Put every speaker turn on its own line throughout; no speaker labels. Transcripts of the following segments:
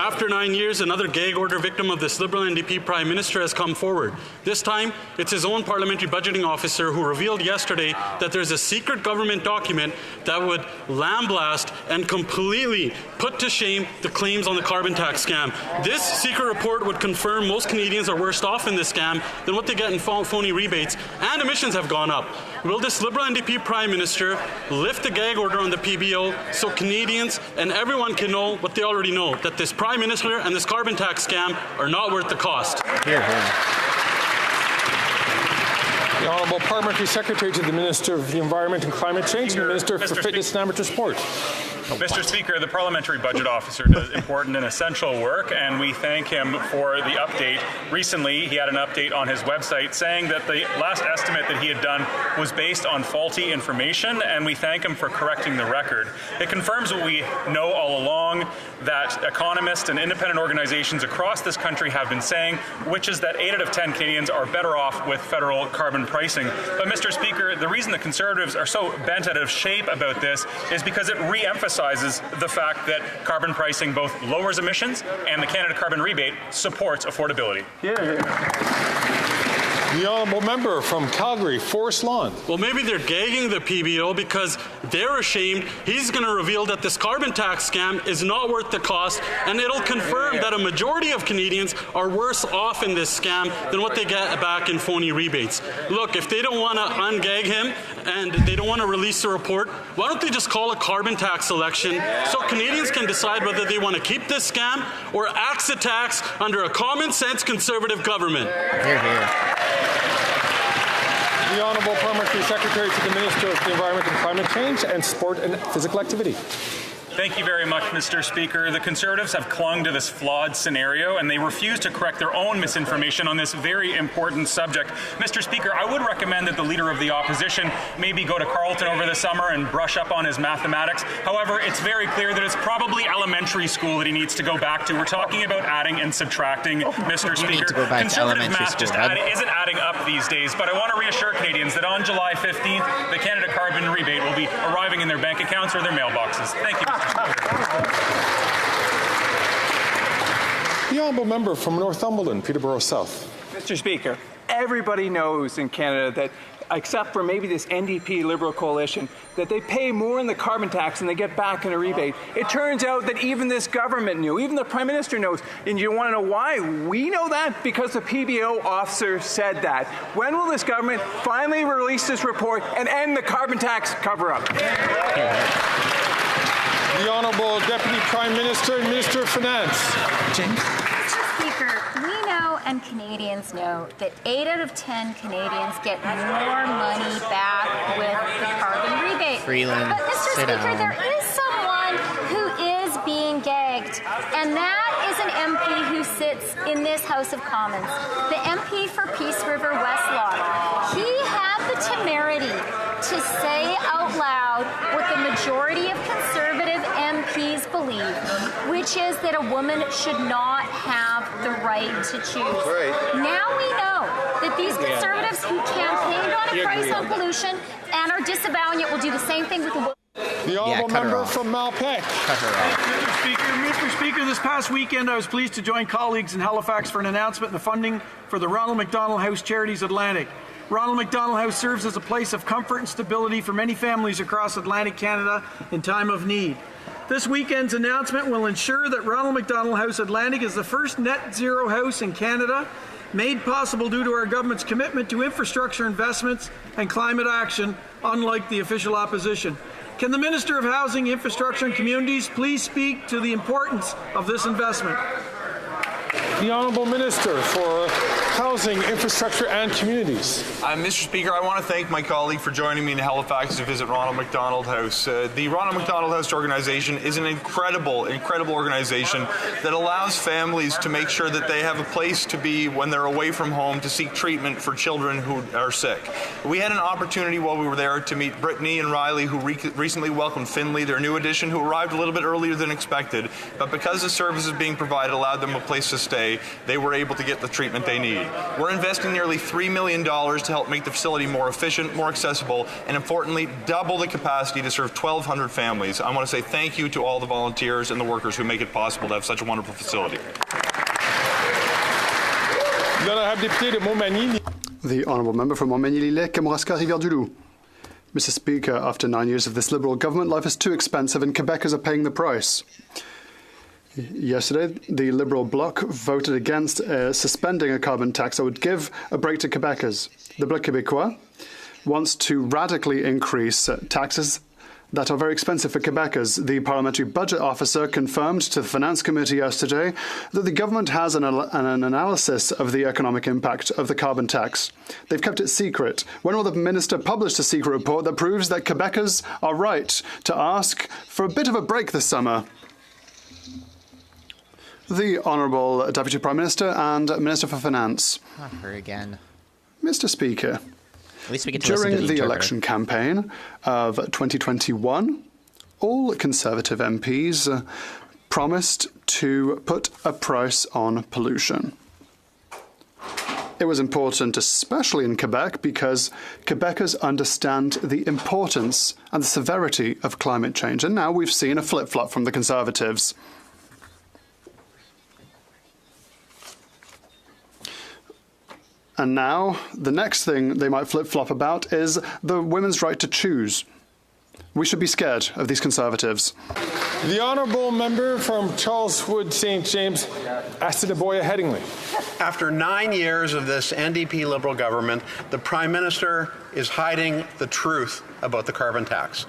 After 9 years, another gag order victim of this Liberal NDP Prime Minister has come forward. This time, it's his own parliamentary budgeting officer who revealed yesterday that there's a secret government document that would lambaste and completely put to shame the claims on the carbon tax scam. This secret report would confirm most Canadians are worse off in this scam than what they get in phony rebates, and emissions have gone up. Will this Liberal NDP Prime Minister lift the gag order on the PBO so Canadians and everyone can know what they already know, that this Prime Minister and this carbon tax scam are not worth the cost?
Hear, hear.
The Honourable Parliamentary Secretary to the Minister of the Environment and Climate Change and the Minister for Fitness and Amateur Sport.
Mr. Speaker, the Parliamentary Budget Officer does important and essential work, and we thank him for the update. Recently, he had an update on his website saying that the last estimate that he had done was based on faulty information, and we thank him for correcting the record. It confirms what we know all along, that economists and independent organizations across this country have been saying, which is that 8 out of 10 Canadians are better off with federal carbon pricing. But, Mr. Speaker, the reason the Conservatives are so bent out of shape about this is because it re-emphasizes the fact that carbon pricing both lowers emissions and the Canada Carbon Rebate supports affordability.
The Honourable Member from Calgary, Forest Lawn.
Well, maybe they're gagging the PBO because they're ashamed. He's going to reveal that this carbon tax scam is not worth the cost, and it'll confirm that a majority of Canadians are worse off in this scam than what they get back in phony rebates. Look, if they don't want to ungag him and they don't want to release the report, why don't they just call a carbon tax election so Canadians can decide whether they want to keep this scam or axe the tax under a common-sense Conservative government?
Hear, hear.
The Honourable Parliamentary Secretary to the Minister of the Environment and Climate Change and Sport and Physical Activity.
Thank you very much, Mr. Speaker. The Conservatives have clung to this flawed scenario, and they refuse to correct their own misinformation on this very important subject. Mr. Speaker, I would recommend that the Leader of the Opposition maybe go to Carleton over the summer and brush up on his mathematics. However, it's very clear that it's probably elementary school that he needs to go back to. We're talking about adding and subtracting, Mr. Speaker.
Need to go back to elementary
math just
school,
isn't adding up these days, but I want to reassure Canadians that on July 15th, the Canada Carbon Rebate will be arriving in their bank accounts or their mailboxes. Thank you, Mr. Speaker.
The Honourable Member from Northumberland, Peterborough South.
Mr. Speaker, everybody knows in Canada that, except for maybe this NDP Liberal coalition, that they pay more in the carbon tax than they get back in a rebate. It turns out that even this government knew, even the Prime Minister knows, and you want to know why? We know that because the PBO officer said that. When will this government finally release this report and end the carbon tax cover-up?
The Honourable Deputy Prime Minister and Minister of Finance.
Mr. Speaker, we know and Canadians know that 8 out of 10 Canadians get more money back with the carbon rebate.
Freeland,
but Mr. Speaker, there is someone who is being gagged, and that is an MP who sits in this House of Commons, the MP for Peace River Westlock. He had the temerity to say out loud what the majority of Conservative MPs believe, which is that a woman should not have the right to choose. Now we know that these Conservatives who campaigned on a price on pollution and are disavowing it will do the same thing with the woman.
The Honourable Member from Malpeque.
Mr. Speaker, this past weekend I was pleased to join colleagues in Halifax for an announcement in the funding for the Ronald McDonald House Charities Atlantic. Ronald McDonald House serves as a place of comfort and stability for many families across Atlantic Canada in time of need. This weekend's announcement will ensure that Ronald McDonald House Atlantic is the first net zero house in Canada, made possible due to our government's commitment to infrastructure investments and climate action, unlike the official opposition. Can the Minister of Housing, Infrastructure and Communities please speak to the importance of this investment?
The Honourable Minister for Housing, Infrastructure and Communities.
Mr. Speaker, I want to thank my colleague for joining me in Halifax to visit Ronald McDonald House. The Ronald McDonald House organization is an incredible organization that allows families to make sure that they have a place to be when they're away from home to seek treatment for children who are sick. We had an opportunity while we were there to meet Brittany and Riley, who recently welcomed Finley, their new addition, who arrived a little bit earlier than expected. But because the services being provided allowed them a place to stay, they were able to get the treatment they need. We're investing nearly $3 million to help make the facility more efficient, more accessible, and importantly, double the capacity to serve 1,200 families. I want to say thank you to all the volunteers and the workers who make it possible to have such a wonderful facility.
The Honourable Member from Montmagny-Lillet, Kamouraska, Rivière-du-Loup. Mr. Speaker, after 9 years of this Liberal government, life is too expensive and Quebecers are paying the price. Yesterday, the Liberal bloc voted against suspending a carbon tax that would give a break to Quebecers. The Bloc Québécois wants to radically increase taxes that are very expensive for Quebecers. The Parliamentary Budget Officer confirmed to the Finance Committee yesterday that the government has an analysis of the economic impact of the carbon tax. They've kept it secret. When will the Minister publish a secret report that proves that Quebecers are right to ask for a bit of a break this summer? The Honourable Deputy Prime Minister and Minister for Finance.
Not her again.
Mr. Speaker,
at least we get to listen to
during the election campaign of 2021, all Conservative MPs promised to put a price on pollution. It was important, especially in Quebec, because Quebecers understand the importance and the severity of climate change. And now we've seen a flip-flop from the Conservatives. And now, the next thing they might flip-flop about is the women's right to choose. We should be scared of these Conservatives.
The Honourable Member from Charleswood St. James, Assiniboia Headingley.
After 9 years of this NDP Liberal government, the Prime Minister is hiding the truth about the carbon tax,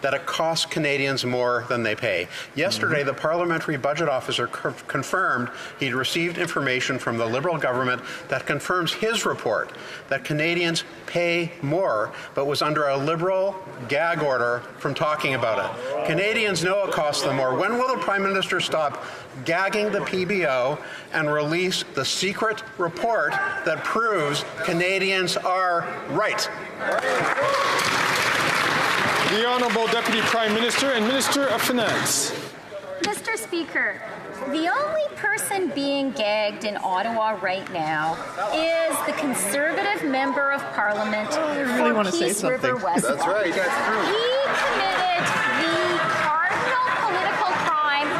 that it costs Canadians more than they pay. Yesterday, the Parliamentary Budget Officer confirmed he'd received information from the Liberal government that confirms his report, that Canadians pay more, but was under a Liberal gag order from talking about it. Canadians know it costs them more. When will the Prime Minister stop gagging the PBO and release the secret report that proves Canadians are right?
The Honourable Deputy Prime Minister and Minister of Finance.
Mr. Speaker, the only person being gagged in Ottawa right now is the Conservative Member of Parliament for Peace River West.
That's right.
He committed the cardinal political crime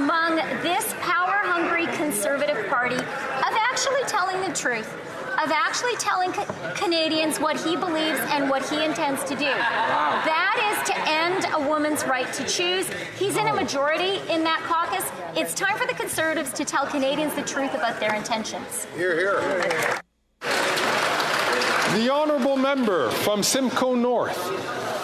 among this power-hungry Conservative Party of actually telling the truth, of actually telling Canadians what he believes and what he intends to do. That is to end a woman's right to choose. He's in a majority in that caucus. It's time for the Conservatives to tell Canadians the truth about their intentions.
Hear, hear.
The Honourable Member from Simcoe North.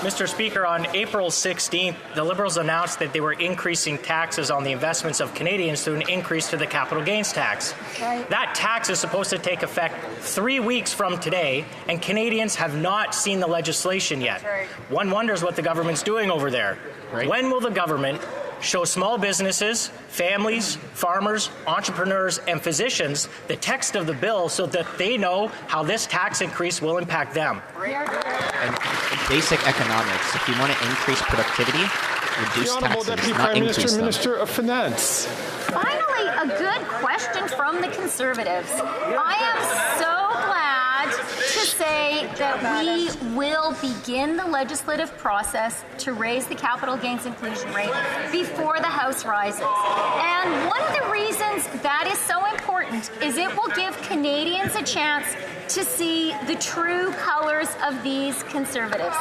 Mr. Speaker, on April 16th, the Liberals announced that they were increasing taxes on the investments of Canadians through an increase to the capital gains tax.
Right.
That tax is supposed to take effect 3 weeks from today, and Canadians have not seen the legislation yet.
Right.
One wonders what the government's doing over there.
Right.
When will the government show small businesses, families, farmers, entrepreneurs, and physicians the text of the bill so that they know how this tax increase will impact them?
And basic economics, if you want to increase productivity, reduce taxes,
Deputy
not
Prime
increase
Minister,
them.
Minister of Finance.
Finally, a good question from the Conservatives. I am so glad to say that we will begin the legislative process to raise the capital gains inclusion rate before the House rises. And one of the reasons that is so important is it will give Canadians a chance to see the true colors of these Conservatives.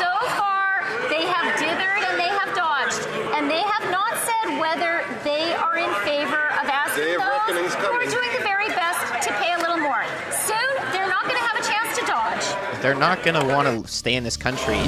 So far, they have dithered and they have dodged, and they have not said whether they are in favor of asking those who are doing the very best to pay a little more. Soon, they're not going to have a chance to dodge.
They're not going to want to stay in this country.